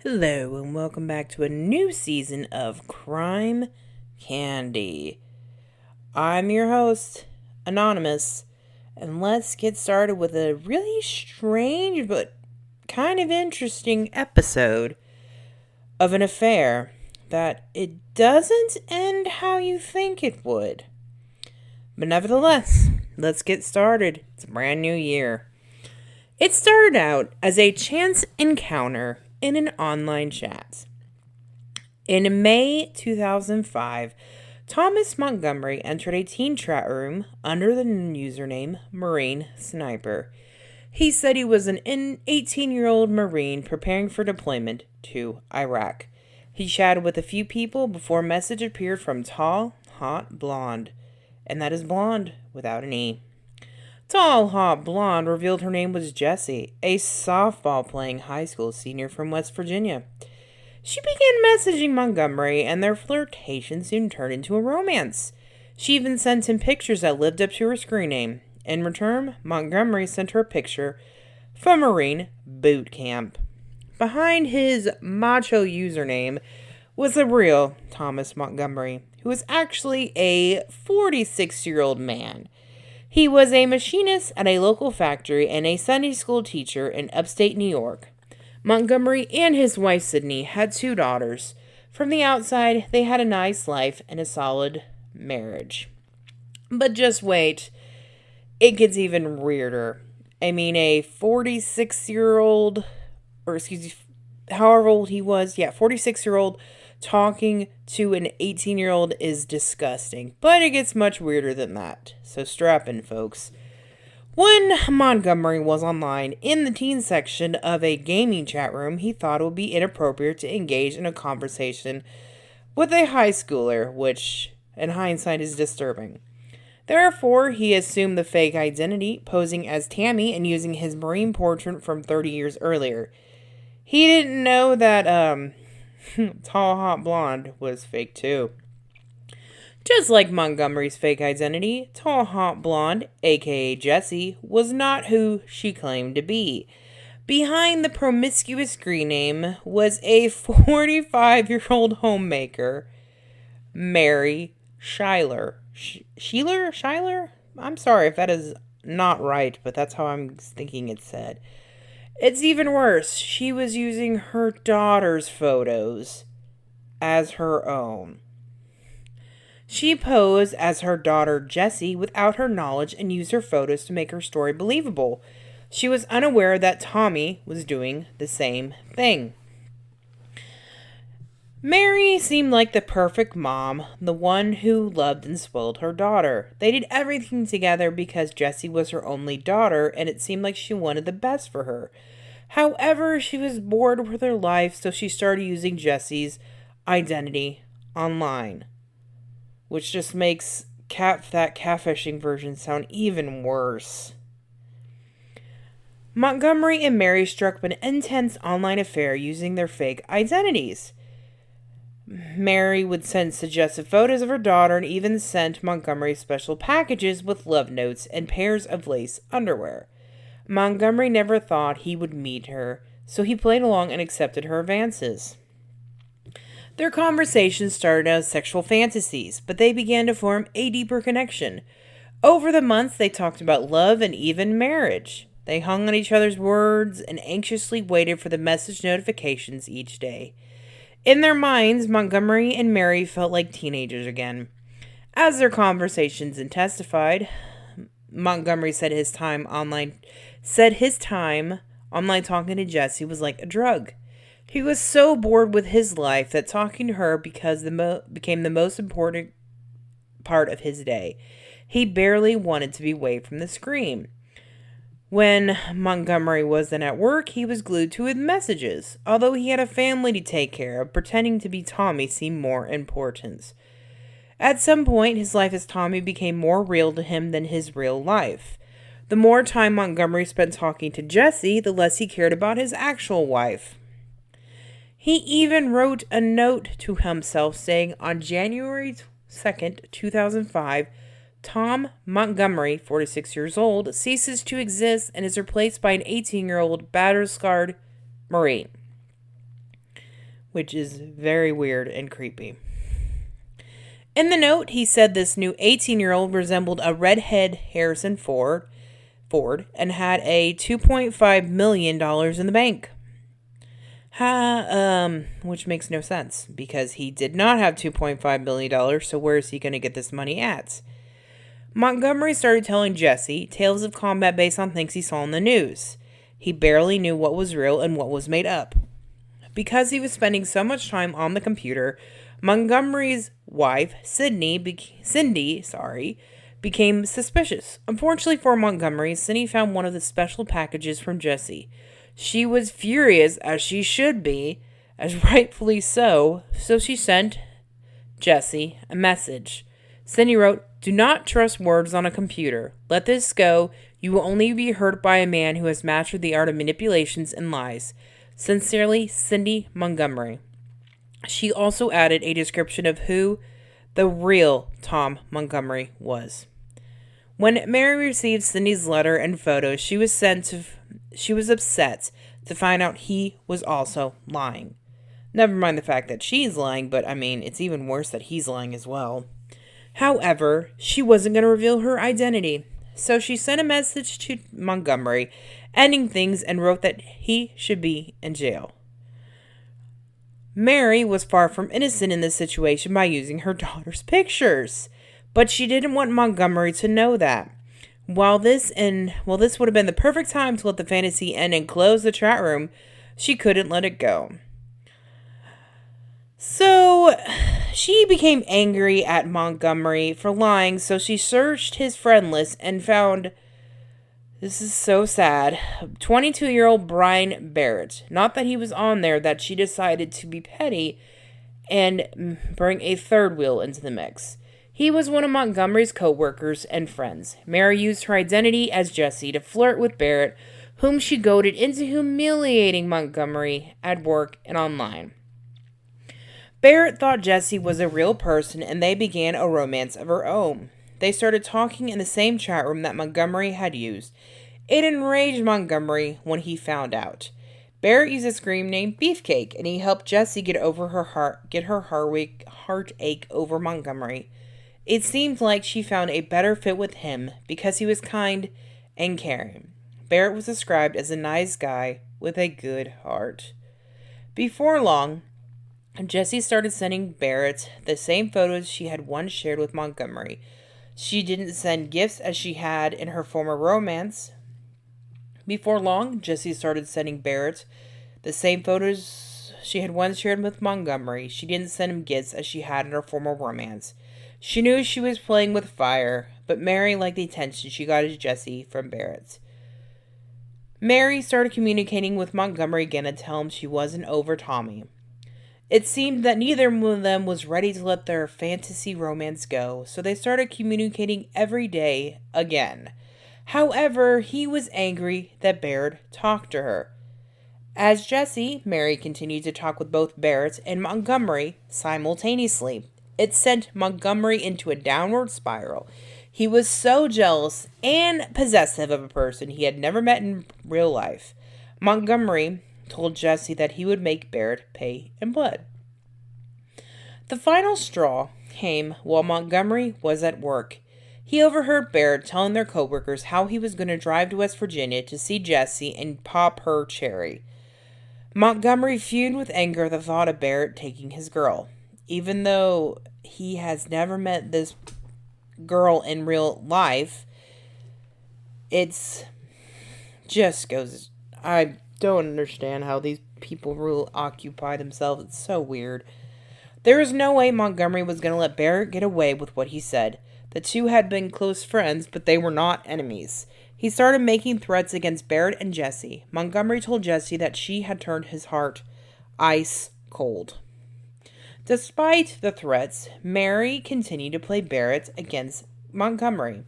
Hello, and welcome back to a new season of Crime Candy. I'm your host, Anonymous, and let's get started with a really strange but kind of interesting episode of an affair that it doesn't end how you think it would. But nevertheless, let's get started. It's a brand new year. It started out as a chance encounter in an online chat. In May 2005, Thomas Montgomery entered a teen chat room under the username Marine Sniper. He said he was an 18-year-old Marine preparing for deployment to Iraq. He chatted with a few people before a message appeared from Talhotblond, and that is blonde without an E. Talhotblond revealed her name was Jessie, a softball-playing high school senior from West Virginia. She began messaging Montgomery, and their flirtation soon turned into a romance. She even sent him pictures that lived up to her screen name. In return, Montgomery sent her a picture from Marine Boot Camp. Behind his macho username was the real Thomas Montgomery, who was actually a 46-year-old man. He was a machinist at a local factory and a Sunday school teacher in upstate New York. Montgomery and his wife Sydney had 2 daughters. From the outside, they had a nice life and a solid marriage. But just wait, it gets even weirder. I mean, a 46-year-old, however old he was, 46-year-old talking to an 18-year-old is disgusting, but it gets much weirder than that. So strap in, folks. When Montgomery was online in the teen section of a gaming chat room, he thought it would be inappropriate to engage in a conversation with a high schooler, which, in hindsight, is disturbing. Therefore, he assumed the fake identity, posing as Tammy and using his Marine portrait from 30 years earlier. He didn't know that, Talhotblond was fake too. Just like Montgomery's fake identity, Talhotblond, aka Jessie, was not who she claimed to be. Behind the promiscuous screen name was a 45-year-old homemaker, Mary Schuyler. Schuyler? I'm sorry if that is not right, but that's how I'm thinking it said. It's even worse. She was using her daughter's photos as her own. She posed as her daughter Jessie without her knowledge and used her photos to make her story believable. She was unaware that Tommy was doing the same thing. Mary seemed like the perfect mom, the one who loved and spoiled her daughter. They did everything together because Jessie was her only daughter, and it seemed like she wanted the best for her. However, she was bored with her life, so she started using Jessie's identity online, which just makes that catfishing version sound even worse. Montgomery and Mary struck up an intense online affair using their fake identities. Mary would send suggestive photos of her daughter and even sent Montgomery special packages with love notes and pairs of lace underwear. Montgomery never thought he would meet her, so he played along and accepted her advances. Their conversations started as sexual fantasies, but they began to form a deeper connection. Over the months, they talked about love and even marriage. They hung on each other's words and anxiously waited for the message notifications each day. In their minds, Montgomery and Mary felt like teenagers again. As their conversations intensified, Montgomery said his time online talking to Jessie was like a drug. He was so bored with his life that talking to her became the most important part of his day. He barely wanted to be away from the screen. When Montgomery wasn't at work, he was glued to his messages. Although he had a family to take care of, pretending to be Tommy seemed more important. At some point, his life as Tommy became more real to him than his real life. The more time Montgomery spent talking to Jessie, the less he cared about his actual wife. He even wrote a note to himself saying on January 2nd, 2005, Tom Montgomery, 46 years old, ceases to exist and is replaced by an 18-year-old battle-scarred Marine. which is very weird and creepy. In the note, he said this new 18-year-old resembled a redhead Harrison Ford and had a $2.5 million in the bank. Which makes no sense, because he did not have $2.5 million, so where is he going to get this money at? Montgomery started telling Jesse tales of combat based on things he saw in the news. He barely knew what was real and what was made up. Because he was spending so much time on the computer, Montgomery's wife, Cindy, became suspicious. Unfortunately for Montgomery, Cindy found one of the special packages from Jesse. She was furious, as she should be, as rightfully so she sent Jesse a message. Cindy wrote, "Do not trust words on a computer. Let this go. You will only be hurt by a man who has mastered the art of manipulations and lies. Sincerely, Cindy Montgomery." She also added a description of who the real Tom Montgomery was. When Mary received Cindy's letter and photos, she was upset to find out he was also lying. Never mind the fact that she's lying, but it's even worse that he's lying as well. However, she wasn't going to reveal her identity, so she sent a message to Montgomery, ending things, and wrote that he should be in jail. Mary was far from innocent in this situation by using her daughter's pictures, but she didn't want Montgomery to know that. While this would have been the perfect time to let the fantasy end and close the chat room, she couldn't let it go. So, she became angry at Montgomery for lying, so she searched his friend list and found, this is so sad, 22-year-old Brian Barrett. Not that he was on there, that she decided to be petty and bring a third wheel into the mix. He was one of Montgomery's co-workers and friends. Mary used her identity as Jessie to flirt with Barrett, whom she goaded into humiliating Montgomery at work and online. Barrett thought Jessie was a real person, and they began a romance of her own. They started talking in the same chat room that Montgomery had used. It enraged Montgomery when he found out. Barrett used a screen named Beefcake, and he helped Jessie get her heartache over Montgomery. It seemed like she found a better fit with him because he was kind and caring. Barrett was described as a nice guy with a good heart. Before long, Jessie started sending Barrett the same photos she had once shared with Montgomery. She didn't send gifts as she had in her former romance. Before long, Jessie started sending Barrett the same photos she had once shared with Montgomery. She didn't send him gifts as she had in her former romance. She knew she was playing with fire, but Mary liked the attention she got as Jessie from Barrett. Mary started communicating with Montgomery again to tell him she wasn't over Tommy. It seemed that neither of them was ready to let their fantasy romance go, so they started communicating every day again. However, he was angry that Barrett talked to her. As Jessie, Mary continued to talk with both Barrett and Montgomery simultaneously. It sent Montgomery into a downward spiral. He was so jealous and possessive of a person he had never met in real life. Montgomery told Jessie that he would make Barrett pay in blood. The final straw came while Montgomery was at work. He overheard Barrett telling their coworkers how he was going to drive to West Virginia to see Jessie and pop her cherry. Montgomery fumed with anger at the thought of Barrett taking his girl. Even though he has never met this girl in real life, it's just goes... I don't understand how these people really occupy themselves. It's so weird. There was no way Montgomery was going to let Barrett get away with what he said. The two had been close friends, but they were not enemies. He started making threats against Barrett and Jessie. Montgomery told Jessie that she had turned his heart ice cold. Despite the threats, Mary continued to play Barrett against Montgomery.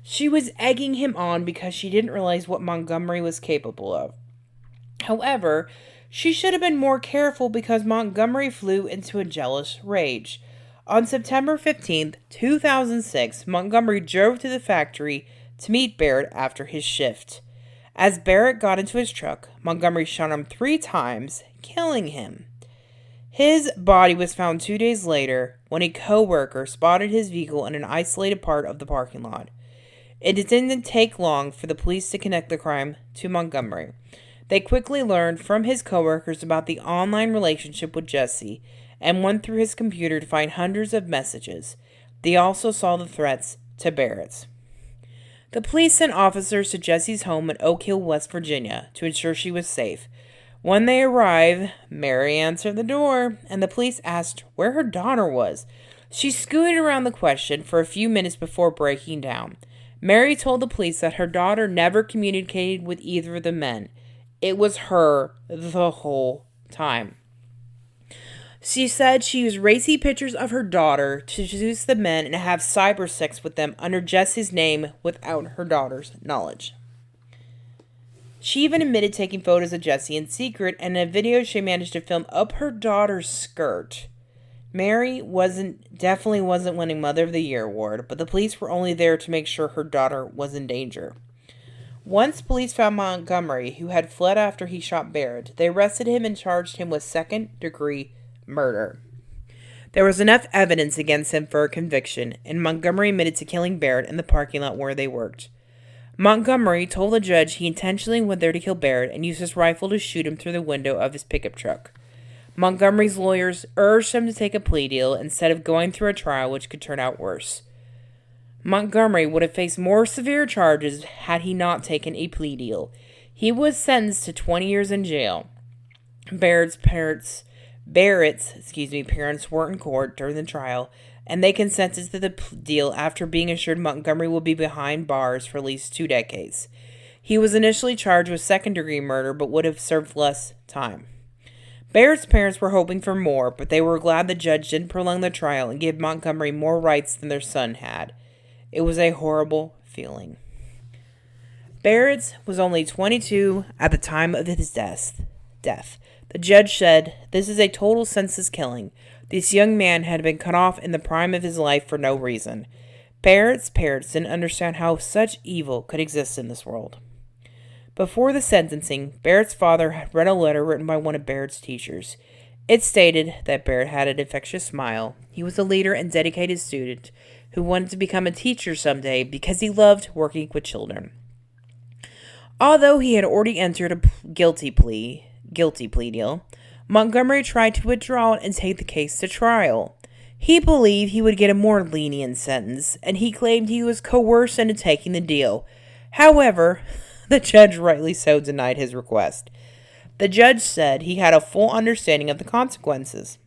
She was egging him on because she didn't realize what Montgomery was capable of. However, she should have been more careful because Montgomery flew into a jealous rage. On September 15th, 2006, Montgomery drove to the factory to meet Barrett after his shift. As Barrett got into his truck, Montgomery shot him 3 times, killing him. His body was found 2 days later when a co-worker spotted his vehicle in an isolated part of the parking lot. It didn't take long for the police to connect the crime to Montgomery. They quickly learned from his coworkers about the online relationship with Jesse and went through his computer to find hundreds of messages. They also saw the threats to Barrett. The police sent officers to Jesse's home in Oak Hill, West Virginia, to ensure she was safe. When they arrived, Mary answered the door, and the police asked where her daughter was. She scooted around the question for a few minutes before breaking down. Mary told the police that her daughter never communicated with either of the men. It was her the whole time. She said she used racy pictures of her daughter to seduce the men and have cyber sex with them under Jesse's name without her daughter's knowledge. She even admitted taking photos of Jesse in secret, and in a video she managed to film up her daughter's skirt. Mary definitely wasn't winning Mother of the Year award, but the police were only there to make sure her daughter was in danger. Once police found Montgomery, who had fled after he shot Barrett, they arrested him and charged him with second-degree murder. There was enough evidence against him for a conviction, and Montgomery admitted to killing Barrett in the parking lot where they worked. Montgomery told the judge he intentionally went there to kill Barrett and used his rifle to shoot him through the window of his pickup truck. Montgomery's lawyers urged him to take a plea deal instead of going through a trial which could turn out worse. Montgomery would have faced more severe charges had he not taken a plea deal. He was sentenced to 20 years in jail. Barrett's parents weren't in court during the trial, and they consented to the deal after being assured Montgomery would be behind bars for at least 2 decades. He was initially charged with second-degree murder, but would have served less time. Barrett's parents were hoping for more, but they were glad the judge didn't prolong the trial and give Montgomery more rights than their son had. It was a horrible feeling. Barrett was only 22 at the time of his death. The judge said, "This is a total senseless killing. This young man had been cut off in the prime of his life for no reason." Barrett's parents didn't understand how such evil could exist in this world. Before the sentencing, Barrett's father had read a letter written by one of Barrett's teachers. It stated that Barrett had an infectious smile. He was a leader and dedicated student who wanted to become a teacher someday because he loved working with children. Although he had already entered a guilty plea deal, Montgomery tried to withdraw it and take the case to trial. He believed he would get a more lenient sentence, and he claimed he was coerced into taking the deal. However, the judge rightly so denied his request. The judge said he had a full understanding of the consequences.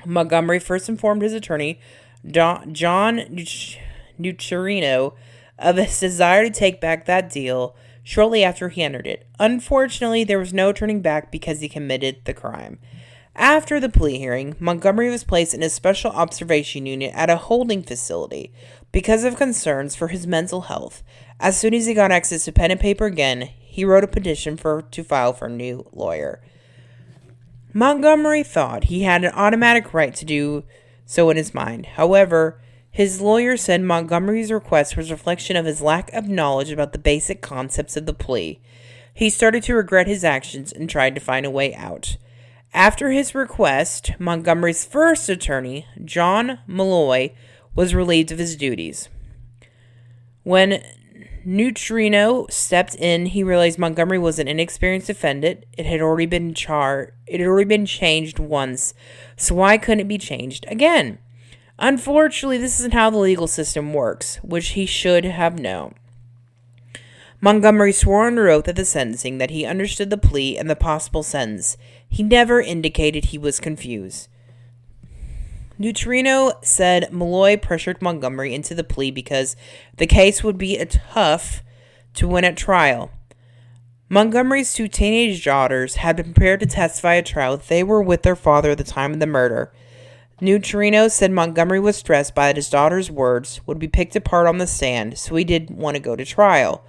Montgomery first informed his attorney, John Nucciarino, of his desire to take back that deal shortly after he entered it. Unfortunately, there was no turning back because he committed the crime. After the plea hearing, Montgomery was placed in a special observation unit at a holding facility because of concerns for his mental health. As soon as he got access to pen and paper again, he wrote a petition to file for a new lawyer. Montgomery thought he had an automatic right to do so in his mind. However, his lawyer said Montgomery's request was a reflection of his lack of knowledge about the basic concepts of the plea. He started to regret his actions and tried to find a way out. After his request, Montgomery's first attorney, John Malloy, was relieved of his duties. When Nucciarino stepped in, he realized Montgomery was an inexperienced defendant. It had already been changed once, so why couldn't it be changed again? Unfortunately, this isn't how the legal system works, which he should have known. Montgomery swore under oath at the sentencing that he understood the plea and the possible sentence. He never indicated he was confused. Nucciarino said Malloy pressured Montgomery into the plea because the case would be tough to win at trial. Montgomery's 2 teenage daughters had been prepared to testify at trial that they were with their father at the time of the murder. Nucciarino said Montgomery was stressed by that his daughter's words would be picked apart on the stand, so he didn't want to go to trial.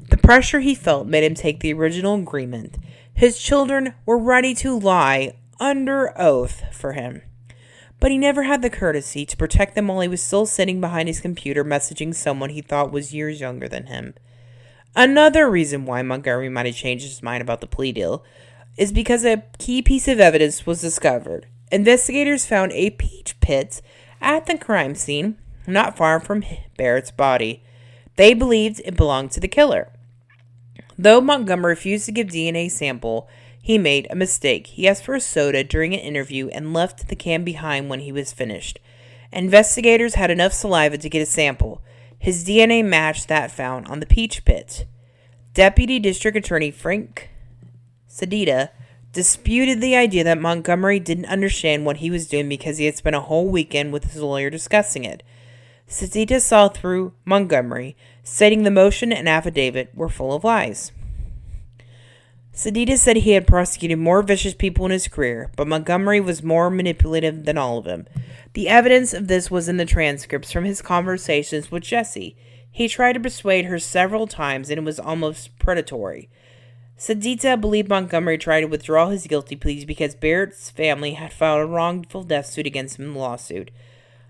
The pressure he felt made him take the original agreement. His children were ready to lie under oath for him, but he never had the courtesy to protect them while he was still sitting behind his computer messaging someone he thought was years younger than him. Another reason why Montgomery might have changed his mind about the plea deal is because a key piece of evidence was discovered. Investigators found a peach pit at the crime scene, not far from Barrett's body. They believed it belonged to the killer. Though Montgomery refused to give DNA sample, he made a mistake. He asked for a soda during an interview and left the can behind when he was finished. Investigators had enough saliva to get a sample. His DNA matched that found on the peach pit. Deputy District Attorney Frank Sedita disputed the idea that Montgomery didn't understand what he was doing because he had spent a whole weekend with his lawyer discussing it. Sedita saw through Montgomery, stating the motion and affidavit were full of lies. Sedita said he had prosecuted more vicious people in his career, but Montgomery was more manipulative than all of them. The evidence of this was in the transcripts from his conversations with Jessie. He tried to persuade her several times, and it was almost predatory. Sedita believed Montgomery tried to withdraw his guilty pleas because Barrett's family had filed a wrongful death suit against him in the lawsuit.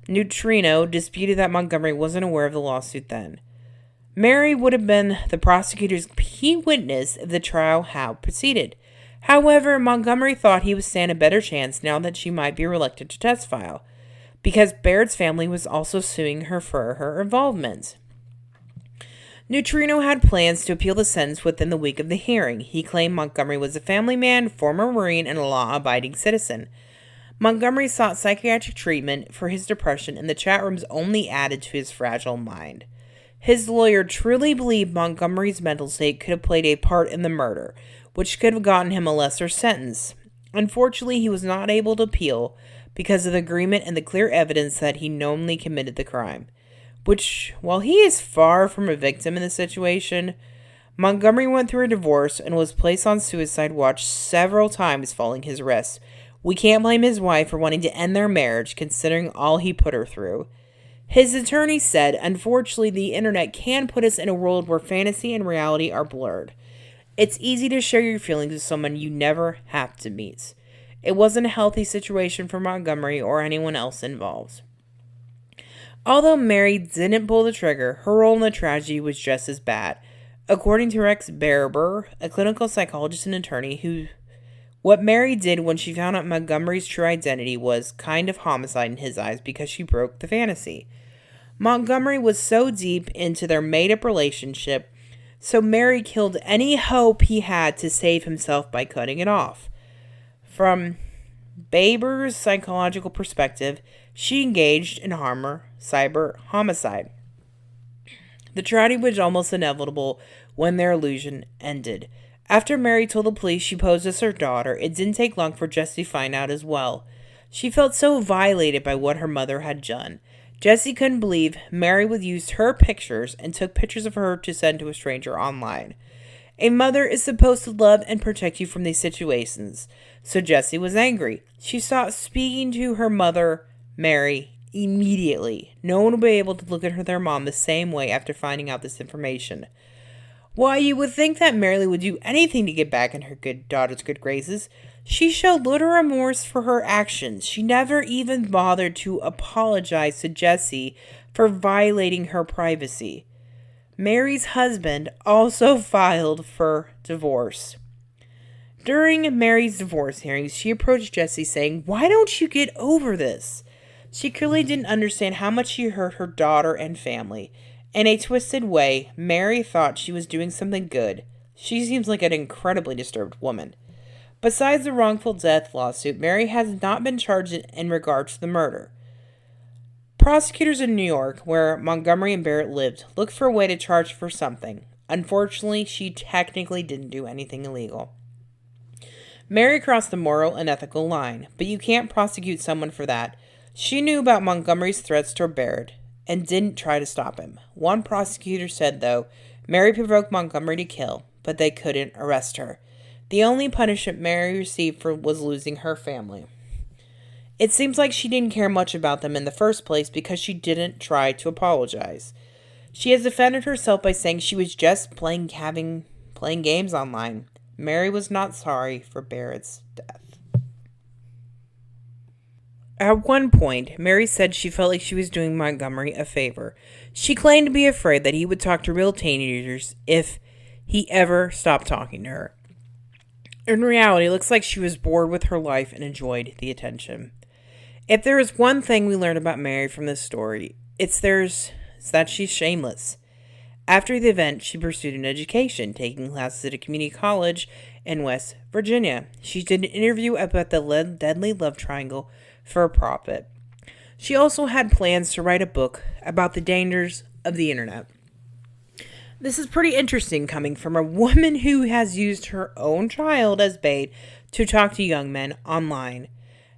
Neutrino disputed that Montgomery wasn't aware of the lawsuit then. Mary would have been the prosecutor's key witness if the trial had proceeded. However, Montgomery thought he would stand a better chance now that she might be reluctant to testify, because Barrett's family was also suing her for her involvement. Neutrino had plans to appeal the sentence within the week of the hearing. He claimed Montgomery was a family man, former Marine, and a law-abiding citizen. Montgomery sought psychiatric treatment for his depression, and the chat rooms only added to his fragile mind. His lawyer truly believed Montgomery's mental state could have played a part in the murder, which could have gotten him a lesser sentence. Unfortunately, he was not able to appeal because of the agreement and the clear evidence that he knowingly committed the crime. Which, while he is far from a victim in the situation, Montgomery went through a divorce and was placed on suicide watch several times following his arrest. We can't blame his wife for wanting to end their marriage, considering all he put her through. His attorney said, unfortunately, the internet can put us in a world where fantasy and reality are blurred. It's easy to share your feelings with someone you never have to meet. It wasn't a healthy situation for Montgomery or anyone else involved. Although Mary didn't pull the trigger, her role in the tragedy was just as bad. According to Rex Berber, a clinical psychologist and attorney, what Mary did when she found out Montgomery's true identity was kind of homicide in his eyes because she broke the fantasy. Montgomery was so deep into their made-up relationship, so Mary killed any hope he had to save himself by cutting it off. From Baber's psychological perspective, she engaged in cyber homicide. The tragedy was almost inevitable when their illusion ended. After Mary told the police she posed as her daughter, it didn't take long for Jessie to find out as well. She felt so violated by what her mother had done. Jessie couldn't believe Mary would use her pictures and took pictures of her to send to a stranger online. A mother is supposed to love and protect you from these situations, so Jessie was angry. She stopped speaking to her mother, Mary, immediately. No one will be able to look at their mom the same way after finding out this information. Why, you would think that Mary would do anything to get back in her daughter's good graces. She showed little remorse for her actions. She never even bothered to apologize to Jessie for violating her privacy. Mary's husband also filed for divorce. During Mary's divorce hearings, she approached Jessie saying, "Why don't you get over this?" She clearly didn't understand how much she hurt her daughter and family. In a twisted way, Mary thought she was doing something good. She seems like an incredibly disturbed woman. Besides the wrongful death lawsuit, Mary has not been charged in regards to the murder. Prosecutors in New York, where Montgomery and Barrett lived, looked for a way to charge her for something. Unfortunately, she technically didn't do anything illegal. Mary crossed the moral and ethical line, but you can't prosecute someone for that. She knew about Montgomery's threats toward Barrett and didn't try to stop him. One prosecutor said, though, Mary provoked Montgomery to kill, but they couldn't arrest her. The only punishment Mary received was losing her family. It seems like she didn't care much about them in the first place because she didn't try to apologize. She has defended herself by saying she was just playing games online. Mary was not sorry for Barrett's death. At one point, Mary said she felt like she was doing Montgomery a favor. She claimed to be afraid that he would talk to real teenagers if he ever stopped talking to her. In reality, it looks like she was bored with her life and enjoyed the attention. If there is one thing we learn about Mary from this story, it's that she's shameless. After the event, she pursued an education, taking classes at a community college in West Virginia. She did an interview about the deadly love triangle for a profit. She also had plans to write a book about the dangers of the internet. This is pretty interesting coming from a woman who has used her own child as bait to talk to young men online.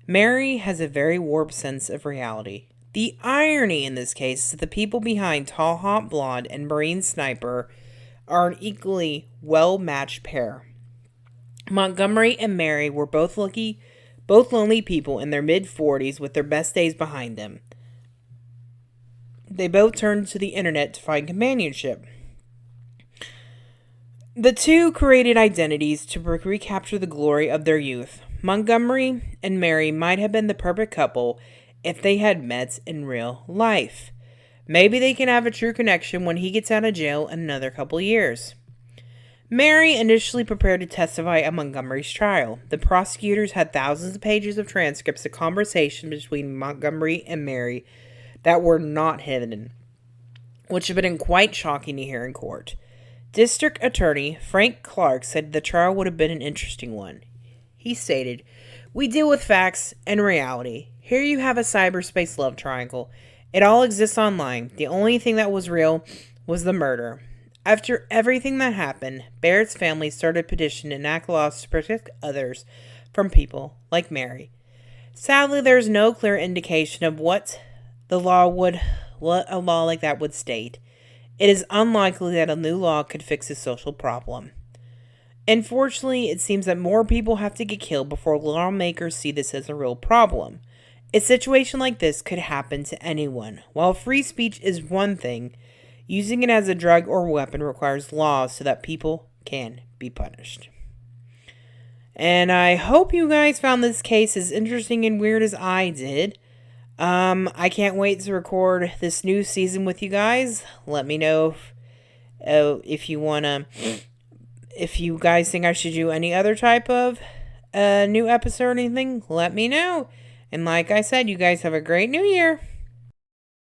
Mary has a very warped sense of reality. The irony in this case is that the people behind Talhotblond and Marine Sniper are an equally well-matched pair. Montgomery and Mary were both lonely people in their mid-40s with their best days behind them. They both turned to the internet to find companionship. The two created identities to recapture the glory of their youth. Montgomery and Mary might have been the perfect couple if they had met in real life. Maybe they can have a true connection when he gets out of jail in another couple years. Mary initially prepared to testify at Montgomery's trial. The prosecutors had thousands of pages of transcripts of conversation between Montgomery and Mary that were not hidden, which have been quite shocking to hear in court. District Attorney Frank Clark said the trial would have been an interesting one. He stated, "We deal with facts and reality. Here you have a cyberspace love triangle. It all exists online. The only thing that was real was the murder. After everything that happened, Barrett's family started a petition to enact laws to protect others from people like Mary. Sadly, there is no clear indication of what a law like that would state. It is unlikely that a new law could fix a social problem. Unfortunately, it seems that more people have to get killed before lawmakers see this as a real problem. A situation like this could happen to anyone. While free speech is one thing, using it as a drug or weapon requires laws so that people can be punished." And I hope you guys found this case as interesting and weird as I did. I can't wait to record this new season with you guys. Let me know if you guys think I should do any other type of new episode or anything. Let me know. And like I said, you guys have a great new year.